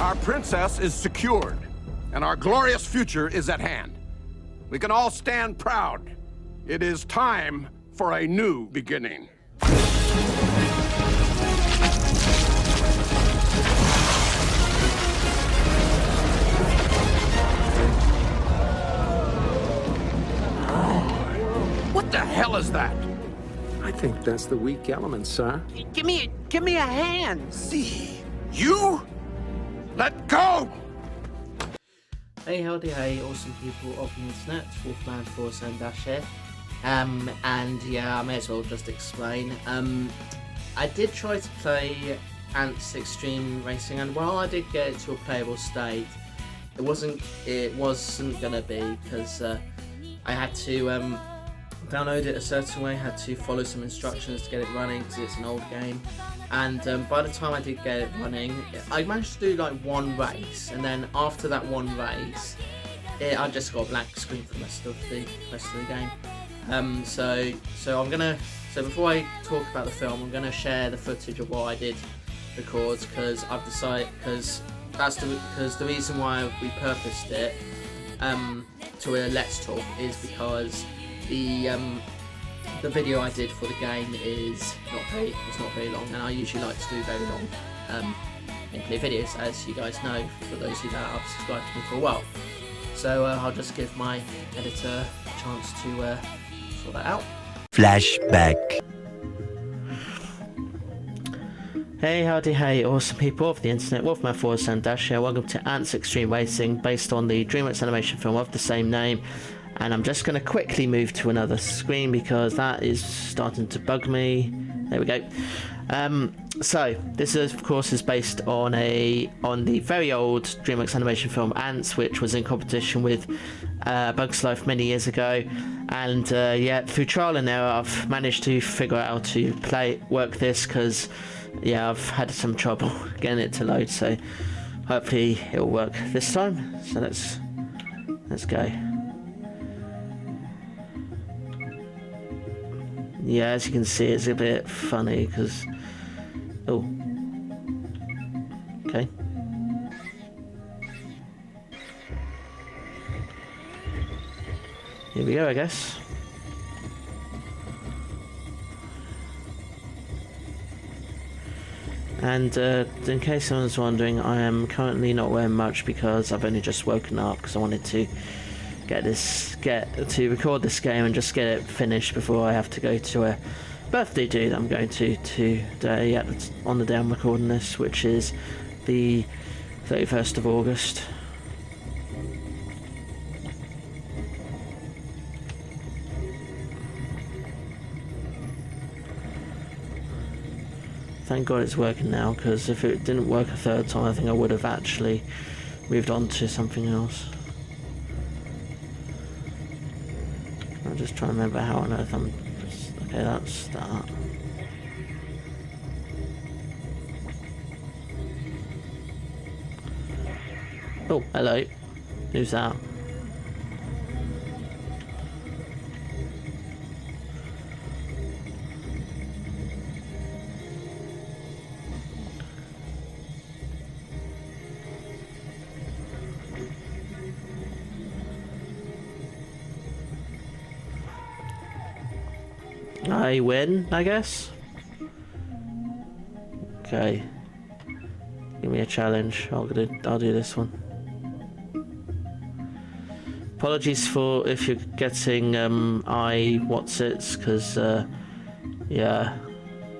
Our princess is secured, and our glorious future is at hand. We can all stand proud. It is time for a new beginning. What the hell is that? I think that's the weak element, sir. Give me a hand. See, you? Let go! Hey, howdy, hey, awesome people of the internet, Wolfman 47 here. And yeah, I may as well just explain. I did try to play Antz Extreme Racing, and while I did get it to a playable state, it wasn't gonna be, because I had to download it a certain way, had to follow some instructions to get it running, because it's an old game. And by the time I did get it running, I managed to do like one race, and then after that one race, I just got a blank screen for the rest of the game. So before I talk about the film, I'm gonna share the footage of what I did record, because I've decided, because the reason why we purposed it to a Let's Talk is because the video I did for the game is not very long, and I usually like to do very long gameplay videos, as you guys know, for those who have subscribed to me for a while. So I'll just give my editor a chance to sort that out. Flashback. Hey, howdy, hey, awesome people of the internet, Wolfman 47 here. Welcome to Antz Extreme Racing, based on the DreamWorks animation film of the same name. And I'm just going to quickly move to another screen because that is starting to bug me. There we go. So this is, of course, is based on the very old DreamWorks animation film Antz, which was in competition with Bugs Life many years ago. And yeah, through trial and error, I've managed to figure out how to work this, because yeah, I've had some trouble getting it to load. So hopefully it'll work this time. So let's go. Yeah, as you can see, it's a bit funny because... Oh. Okay. Here we go, I guess. And in case someone's wondering, I am currently not wearing much because I've only just woken up, because I wanted to record this game and just get it finished before I have to go to a birthday do that I'm going to today on the day I'm recording this, which is the 31st of August. Thank God it's working now, because if it didn't work a third time, I think I would have actually moved on to something else. I'm just trying to remember how on earth I'm... Okay, that's that. Oh, hello. Who's that? I win, I guess. Okay. Give me a challenge. I'll do this one. Apologies for if you're getting what's-its, because yeah,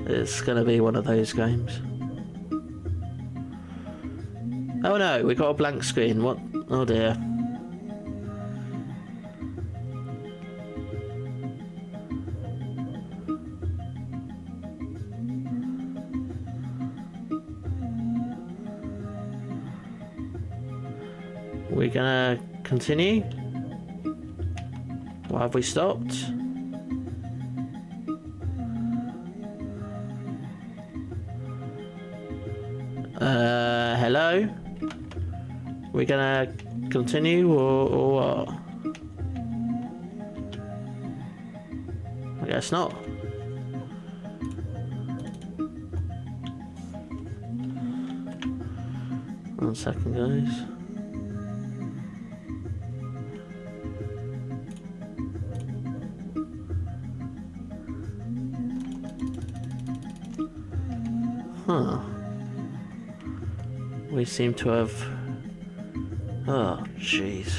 it's gonna be one of those games. Oh no, we got a blank screen. What? Oh dear. We're gonna continue. Why have we stopped? Hello? We're gonna continue or what? I guess not. 1 second, guys. Huh. We seem to have... Oh, jeez.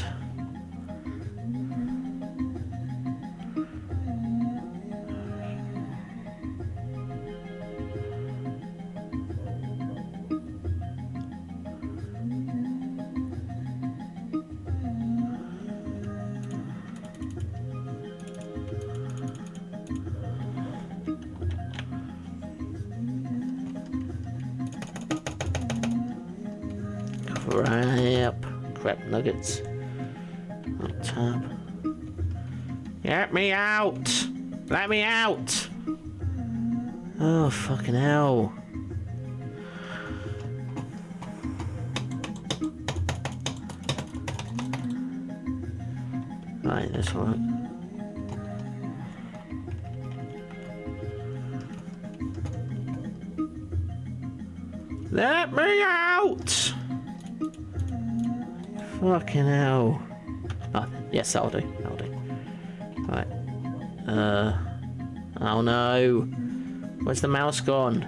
Crap nuggets. Oh, tab. Get me out! Let me out! Oh, fucking hell. Right, this one. Let me out! Fucking hell. Oh, yes, that'll do. That'll do. Right. Oh no. Where's the mouse gone?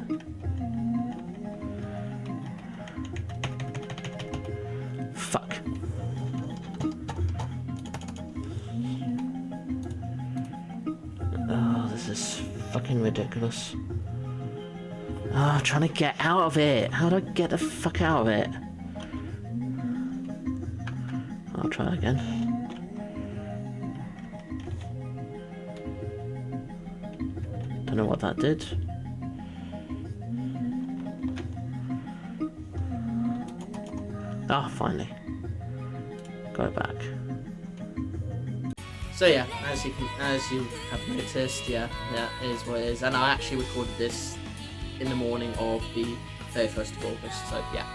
Fuck. Oh, this is fucking ridiculous. Oh, I'm trying to get out of it. How do I get the fuck out of it? I'll try again. Don't know what that did. Ah, finally. Go back. So yeah, as you have noticed, yeah, it is what it is. And I actually recorded this in the morning of the 31st of August, so yeah.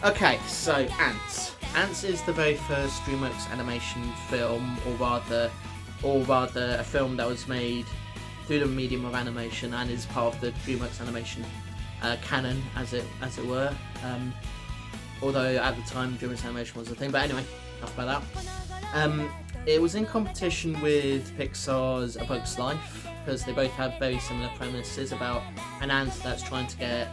Okay, so Antz. Antz is the very first DreamWorks animation film, or rather a film that was made through the medium of animation and is part of the DreamWorks animation canon, as it were. Although at the time DreamWorks animation was a thing, but anyway, enough about that. It was in competition with Pixar's A Bug's Life because they both have very similar premises about an ant that's trying to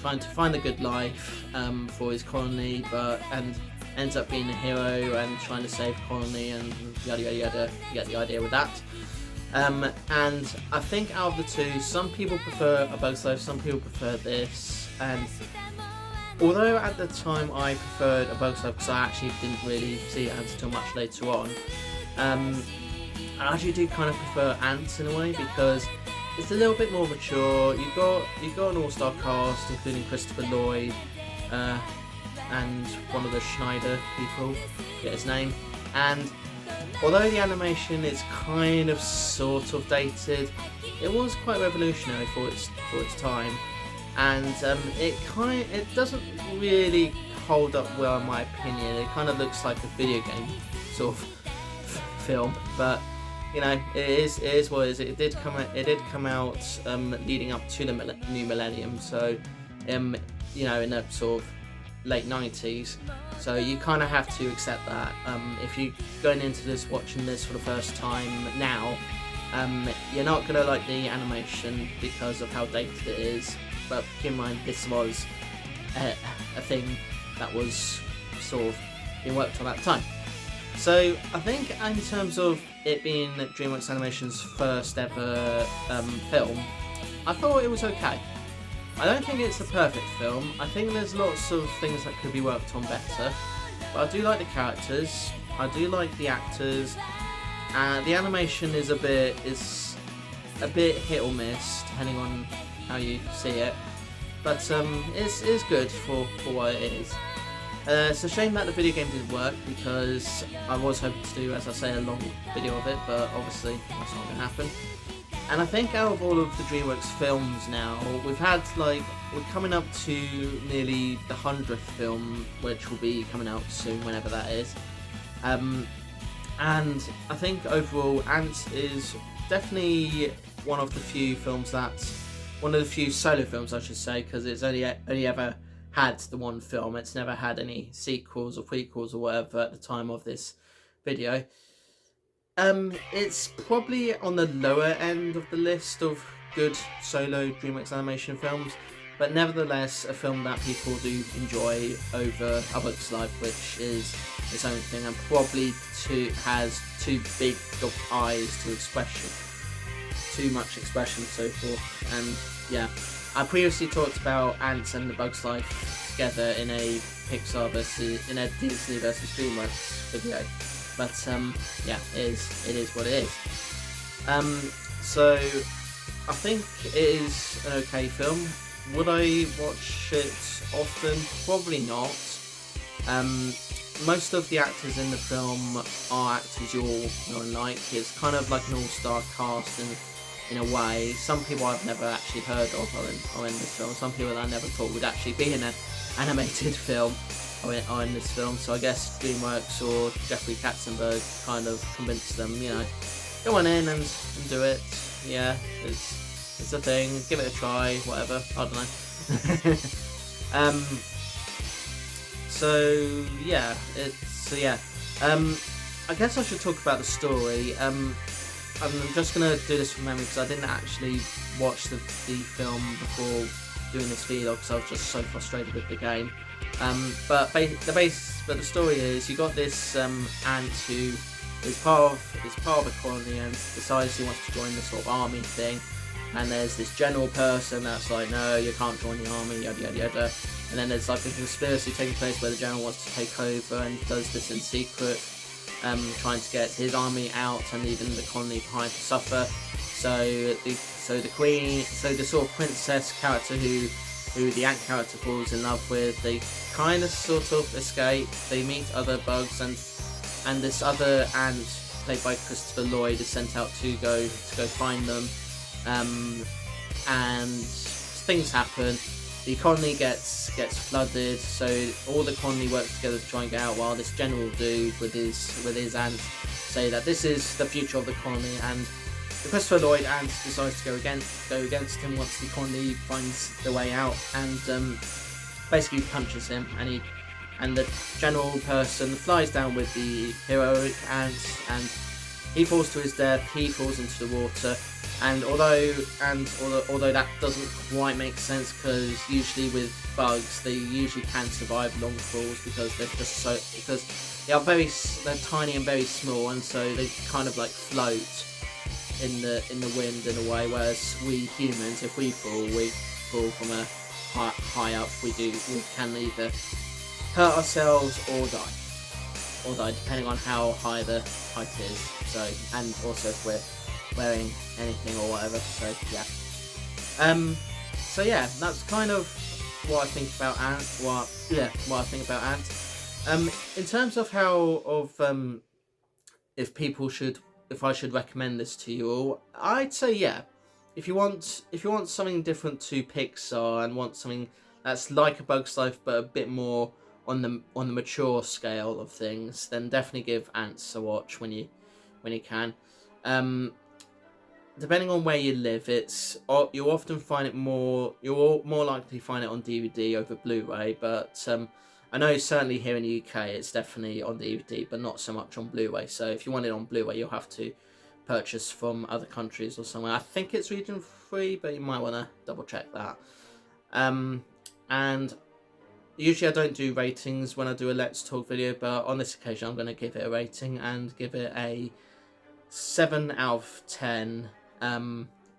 find a good life for his colony, and ends up being a hero and trying to save the colony and yada yada yada. You get the idea with that. And I think out of the two, some people prefer A Bug's Life, some people prefer this. And although at the time I preferred A Bug's Life because I actually didn't really see it until much later on, I actually do kind of prefer Antz in a way because it's a little bit more mature. You got an all-star cast including Christopher Lloyd and one of the Schneider people, get his name. And although the animation is kind of sort of dated, it was quite revolutionary for its time, and it doesn't really hold up well in my opinion. It kind of looks like a video game sort of film, but you know, it is what it is. It did come out leading up to the new millennium, so you know, in the sort of late 90s, so you kind of have to accept that. If you're going into this watching this for the first time now, you're not gonna like the animation because of how dated it is, but keep in mind this was a thing that was sort of being worked on at the time. So I think in terms of it being DreamWorks Animation's first ever film, I thought it was okay. I don't think it's a perfect film. I think there's lots of things that could be worked on better, but I do like the characters, I do like the actors, and the animation is a bit hit or miss depending on how you see it, but it's good for what it is. It's a shame that the video game didn't work because I was hoping to do, as I say, a long video of it, but obviously that's not going to happen. And I think out of all of the DreamWorks films now, we're coming up to nearly the 100th film, which will be coming out soon, whenever that is. And I think overall, Antz is definitely one of the few solo films, I should say, because it's only ever had the one film. It's never had any sequels or prequels or whatever at the time of this video. It's probably on the lower end of the list of good solo DreamWorks animation films, but nevertheless a film that people do enjoy over A Bug's Life, which is its own thing and probably has too big of eyes to expression, too much expression, so forth. And yeah, I previously talked about Antz and The Bug's Life together in a in a Disney versus DreamWorks video. But yeah, it is what it is. So I think it is an okay film. Would I watch it often? Probably not. Most of the actors in the film are actors you all know and like. It's kind of like an all-star cast in a way. Some people I've never actually heard of are in this film. Some people that I never thought would actually be in an animated film are in this film. So I guess DreamWorks or Jeffrey Katzenberg kind of convinced them, you know, go on in and do it. Yeah, it's a thing. Give it a try. Whatever. I don't know. So yeah, I guess I should talk about the story. I'm just gonna do this from memory because I didn't actually watch the film before doing this video because I was just so frustrated with the game. But the story is you got this Antz who is part of a colony and decides he wants to join the sort of army thing. And there's this general person that's like, no, you can't join the army, yada yada yada. And then there's like a conspiracy taking place where the general wants to take over and does this in secret, trying to get his army out and leaving the colony behind to suffer. So the queen, so the sort of princess character who the ant character falls in love with, they kind of sort of escape. They meet other bugs and this other ant played by Christopher Lloyd is sent out to go find them. And things happen. The colony gets flooded, so all the colony works together to try and get out, while this general dude with his ants say that this is the future of the colony, and the Christopher Lloyd ant decides to go against him once the colony finds the way out, and basically punches him, and the general person flies down with the heroic ants, and he falls to his death. He falls into the water. And although that doesn't quite make sense, because usually with bugs they usually can survive long falls because they're tiny and very small, and so they kind of like float in the wind in a way. Whereas we humans, if we fall from a high up, we can either hurt ourselves or die depending on how high the height is. So, and also if we're wearing anything or whatever. So yeah, that's kind of what I think about Antz. What I think about Antz. In terms of if I should recommend this to you all, I'd say yeah. If you want something different to Pixar and want something that's like A Bug's Life but a bit more on the mature scale of things, then definitely give Antz a watch when you can. Depending on where you live, you'll often find it you'll more likely find it on DVD over Blu-ray, but I know certainly here in the UK it's definitely on DVD, but not so much on Blu-ray. So if you want it on Blu-ray, you'll have to purchase from other countries or somewhere. I think it's region free, but you might want to double check that. And usually I don't do ratings when I do a Let's Talk video, but on this occasion I'm going to give it a rating and give it a 7 out of 10.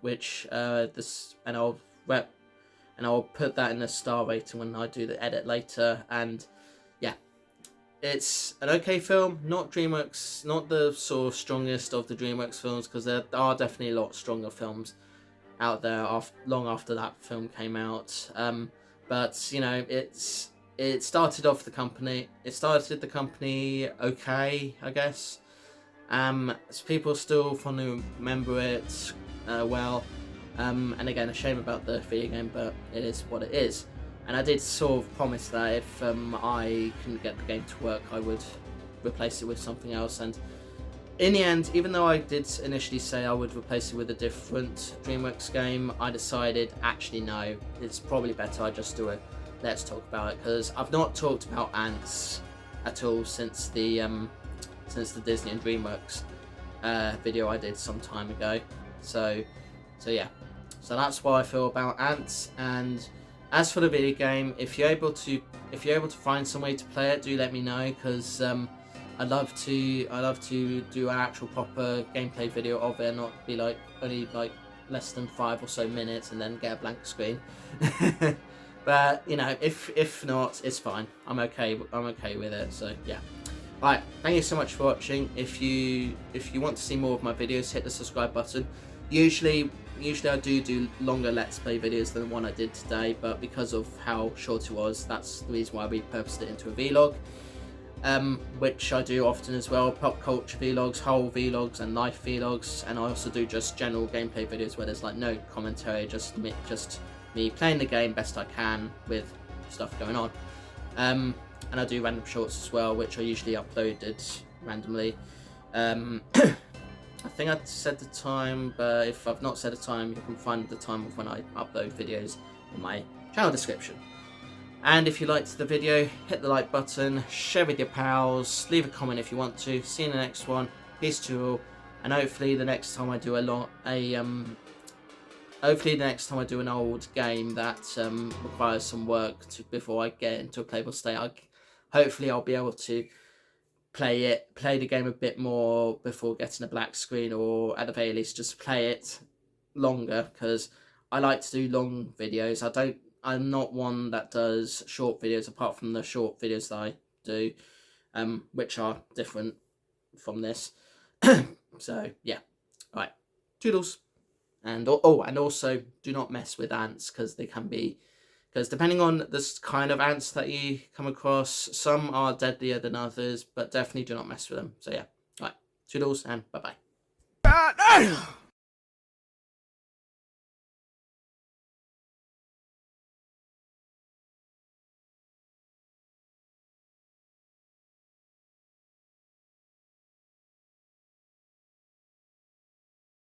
Which I'll put that in a star rating when I do the edit later. And yeah, it's an okay film, not DreamWorks, not the sort of strongest of the DreamWorks films, because there are definitely a lot stronger films out there long after that film came out. But you know, it started the company okay, I guess. So people still fondly remember it well, and again, a shame about the video game, but it is what it is. And I did sort of promise that if I couldn't get the game to work, I would replace it with something else. And in the end, even though I did initially say I would replace it with a different DreamWorks game, I decided actually no, it's probably better I just do let's talk about it, because I've not talked about Antz at all since the Disney and DreamWorks video I did some time ago. So yeah, so that's what I feel about Antz. And as for the video game, if you're able to find some way to play it, do let me know, because I love to do an actual proper gameplay video of it, and not be like only like less than 5 or so minutes and then get a blank screen. But you know, if not, it's fine. I'm okay with it. So yeah. Alright, thank you so much for watching. If you want to see more of my videos, hit the subscribe button. Usually I do longer Let's Play videos than the one I did today, but because of how short it was, that's the reason why we repurposed it into a vlog. Which I do often as well, pop culture vlogs, whole vlogs and life vlogs, and I also do just general gameplay videos where there's like no commentary, just me playing the game best I can with stuff going on. And I do random shorts as well, which are usually uploaded randomly. I think I said the time, but if I've not said the time, you can find the time of when I upload videos in my channel description. And if you liked the video, hit the like button, share with your pals, leave a comment if you want to. See you in the next one. Peace to you all, and hopefully the next time I do hopefully the next time I do an old game that requires some work before I get into a playable state, hopefully I'll be able to play the game a bit more before getting a black screen, or at the very least just play it longer, because I like to do long videos. I'm not one that does short videos, apart from the short videos that I do, which are different from this. So yeah, all right, toodles. And and also do not mess with ants, because they can be, because depending on this kind of ants that you come across, some are deadlier than others, but definitely do not mess with them. So yeah, all right, toodles and bye bye.